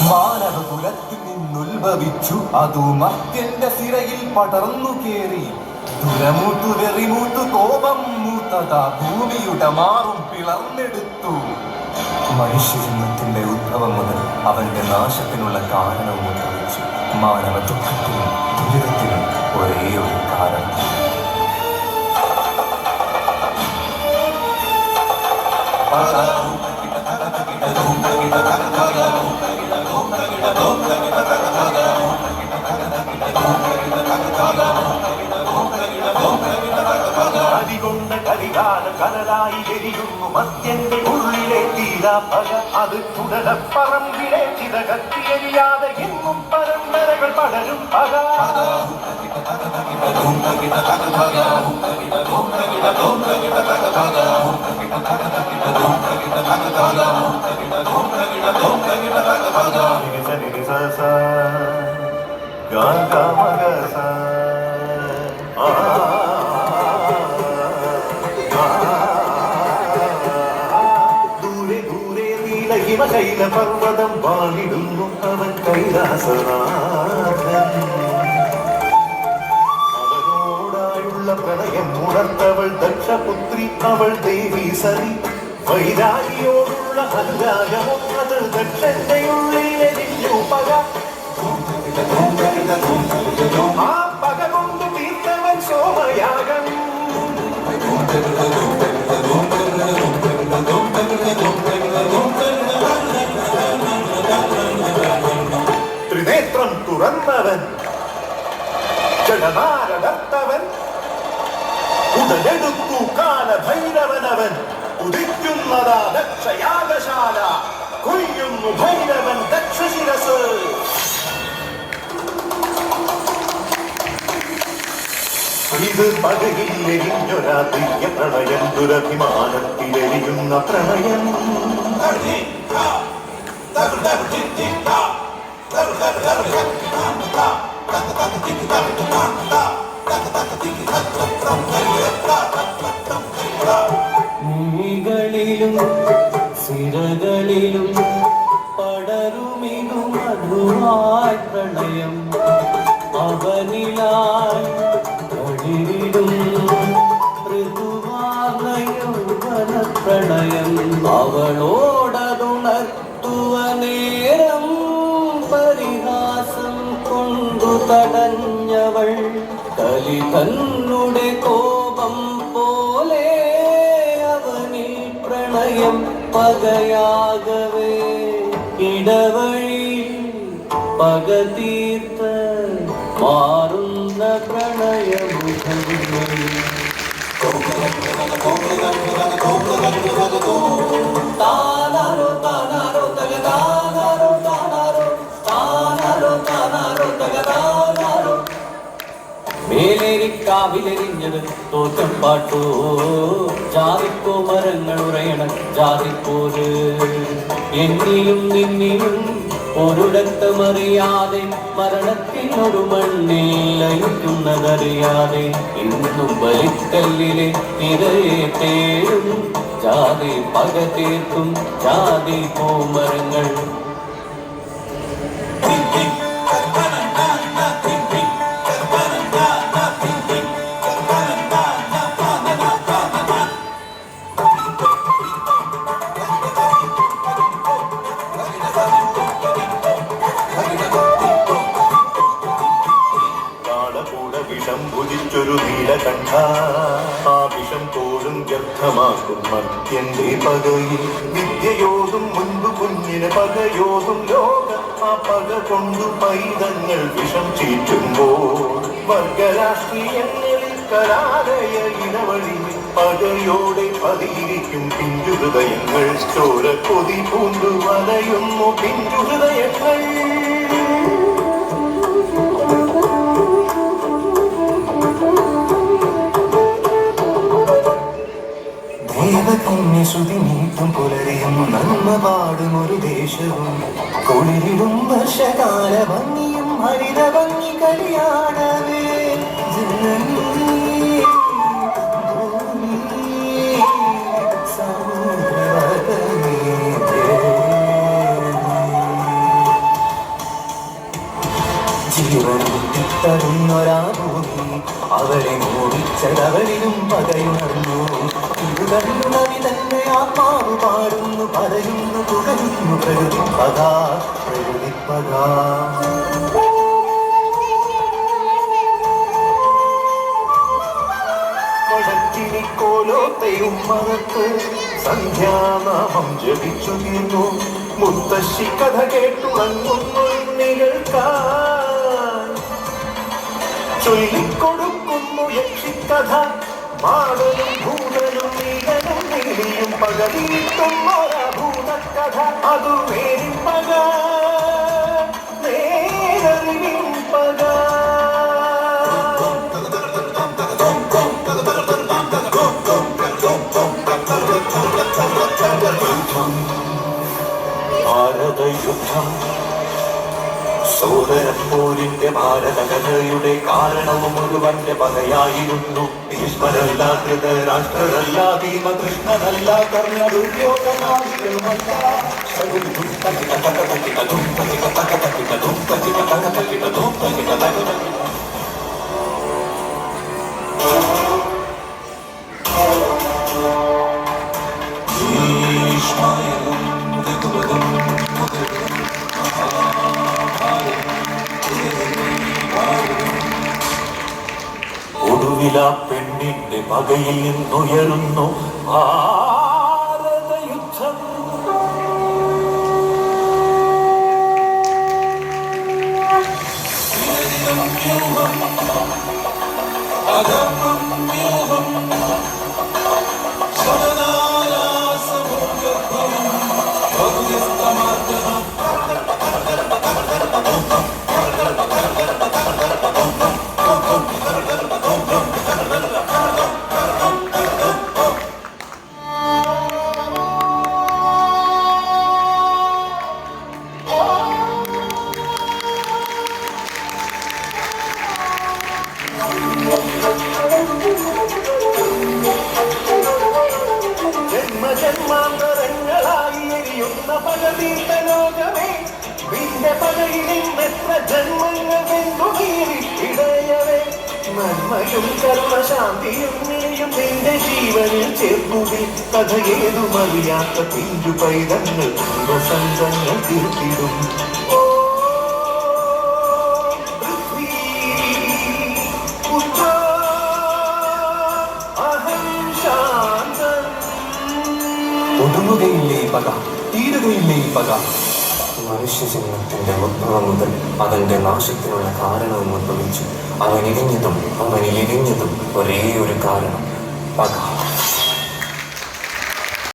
മാനവകുലത്തിൽ നിന്നുത്ഭവിച്ചു അതു മർത്യന്റെ സിരയിൽ പടർന്നു കേറി ദുരമൂത്തു വെറിമൂത്തു കോപം മൂത്തതാ ഭൂമിയുടെ മാറും പിളർന്നെടുത്തു. മനുഷ്യജന്മത്തിന്റെ ഉദ്ഭവം മുതൽ അവന്റെ നാശത്തിനുള്ള കാരണവും ഉദ്ഭവിച്ചു. മാനവ ദുഃഖത്തിനും ദുരിതത്തിനും ഒരേ ഒരു കാരണം. അരികൊണ്ട കരികാല കനലായി എരിയുന്നു മത്യന്റെ ഉള്ളിലെ തീരാപ്പക. അത് ചുടലപ്പറമ്പിലെ ചിതകത്തിയെരിയാതെ എങ്ങും പരമ്പരകൾ പടരും പക. ഹിമശൈല പർവ്വതം വാണിടുന്നു അവൻ കൈലാസനാഥൻ. അവനോടായുള്ള പ്രണയം ഉണർത്തവൾ ദക്ഷപുത്രി അവൾ ദേവി സതി. വൈരാഗിയോടുള്ള അനുരാഗമോ അത് ദക്ഷന്റെ ഉള്ളിലെരിഞ്ഞു പക. ആ പക കൊണ്ട് തീർത്തവൻ സോമയാഗം. ത്രിനേത്രം തുറന്നവൻ ജഡമാരടർത്തവൻ ഉടലെടുത്തു കാലഭൈരവനവൻ. ഉദിക്കുന്നതാ ദക്ഷയാഗശാല കൊയ്യുന്നു ഭൈരവൻ ദക്ഷശിരസ്. ഇത് പകയിലെരിഞ്ഞൊരാ ദിവ്യ പ്രണയം ദുരഭിമാനത്തിലെരിയുന്ന പ്രണയം. നീകളിലും സിരകളിലും പടരുമിതു മധുവായി പ്രണയം. അവനിലായി ഒഴിരിടും ഋതുവാർന്ന യൗവന പ്രണയം. അവളോടതുണർത്തുവ നേരം പരിഹാസം കൊണ്ടു തടഞ്ഞവൾ. കലി തന്നുടെ കോപം പോലെ അവനിൽ പ്രണയം പകയാകവേ. ഇടവഴി പക തീർത്ത മാറുന്ന പ്രണയമുഖങ്ങൾ. താനാരോ താനാരോ തക താനാരോ താനാരോ താനാരോ താനാരോ തക താനാരോ. മേലേരിക്കാവിലെരിഞ്ഞത് തോറ്റം പാട്ടോ ജാതിക്കോ മരങ്ങൾ ഉറയണ ജാതിപ്പോര്. എന്നിലും നിന്നിലും ഒരിടത്തുമറിയാതെ മരണത്തിനൊരു മണ്ണിൽ ലയിക്കുന്നതറിയാതെ ഇന്നും ബലിക്കല്ലിലെ തിരയെ തേടും ജാതി പക തീർക്കും ജാതി പൂമരങ്ങൾ. ഭുജിച്ചൊരു നീലകണ്ഠ ആ വിഷം പോലും വ്യർത്ഥമാക്കും മത്യന്റെ പകയിൽ. വിദ്യയോതും മുൻപ് കുഞ്ഞിന് പകയോതും ലോകം. ആ പക കൊണ്ടു പൈതങ്ങൾ വിഷം ചീറ്റുമ്പോൾ വർഗരാഷ്ട്രീയങ്ങളിൽ കലാലയ ഇടവഴി പകയോടെ പതിയിരിക്കും പിഞ്ചുഹൃദയങ്ങൾ. ചോര കൊതി പൂണ്ടു വലയുന്നു പിഞ്ചുഹൃദയങ്ങൾ. ദേവകന്യശ്രുതി നീട്ടും പുലരിയും നന്മ പാടും ഒരു ദേശവും കുളിരിടും വർഷകാല ഭംഗിയും ഹരിത ഭംഗി കളിയാടവേ. തരുന്നൊരാ ഭൂമി അവരെ മോഹിച്ചതവരിലും പകയുണർന്നു. ഇത് കണ്ണുനവി തന്നെ ആത്മാവ് പാടുന്നു, പറയുന്നു, തുടരുന്നു പ്രകൃതിപ്പക പ്രകൃതിപ്പക. കോലോത്തയും മറത്ത് സന്ധ്യാനാമം ജപിച്ചു തീർന്നു. മുത്തശ്ശി കഥ കേട്ടുണങ്ങുന്നു നികൾക്കാൻ ചൊല്ലിക്കൊടുക്കുന്നു യക്ഷിക്കഥ. മാടനും ഭൂതനും നീകനും നീലിയും പകരീട്ടും ഭൂതക്കഥ. അതു നേരിൻ പക നേരറിവിൻ പക. ഭാരതയുദ്ധം സോദരപ്പോരിന്റെ ഭാരതകഥയുടെ കാരണവും മുഴുവന്റെ പകയായിരുന്നു. ഭീഷ്മരല്ല, ധൃതരാഷ്ട്രരല്ല, ഭീമകൃഷ്ണനല്ല, കർണദുര്യോധനാദികളുമല്ല. ഒടുവില പെണ്ണിന്റെ പകയിൽ നിന്നുയരുന്നു ഭാരതയുദ്ധം. ജന്മജന്മാന്തരങ്ങളായി എരിയുന്ന പകതീർത്ത ലോകമേ, നിന്റെ പകയിലും എത്ര ജന്മങ്ങൾ വെന്തുനീരിടയവേ. നന്മയും കർമ്മശാന്തിയും നീയും നിന്റെ ജീവനിൽ ചേർന്നുകിൽ കഥയേതുമറിയാത്ത പിഞ്ചു പൈതങ്ങൾ സ്വന്തങ്ങൾ തീർത്തിടും. ഒടുങ്ങുകയില്ലേ ഈ പക, തീരുകയില്ലേ ഈ പക. മനുഷ്യജന്മത്തിന്റെ ഉദ്ഭവം മുതൽ അതിന്റെ നാശത്തിനുള്ള കാരണവും ഉദ്ഭവിച്ചു. അവനിലിഞ്ഞതും ഒരേ ഒരു കാരണം, പക.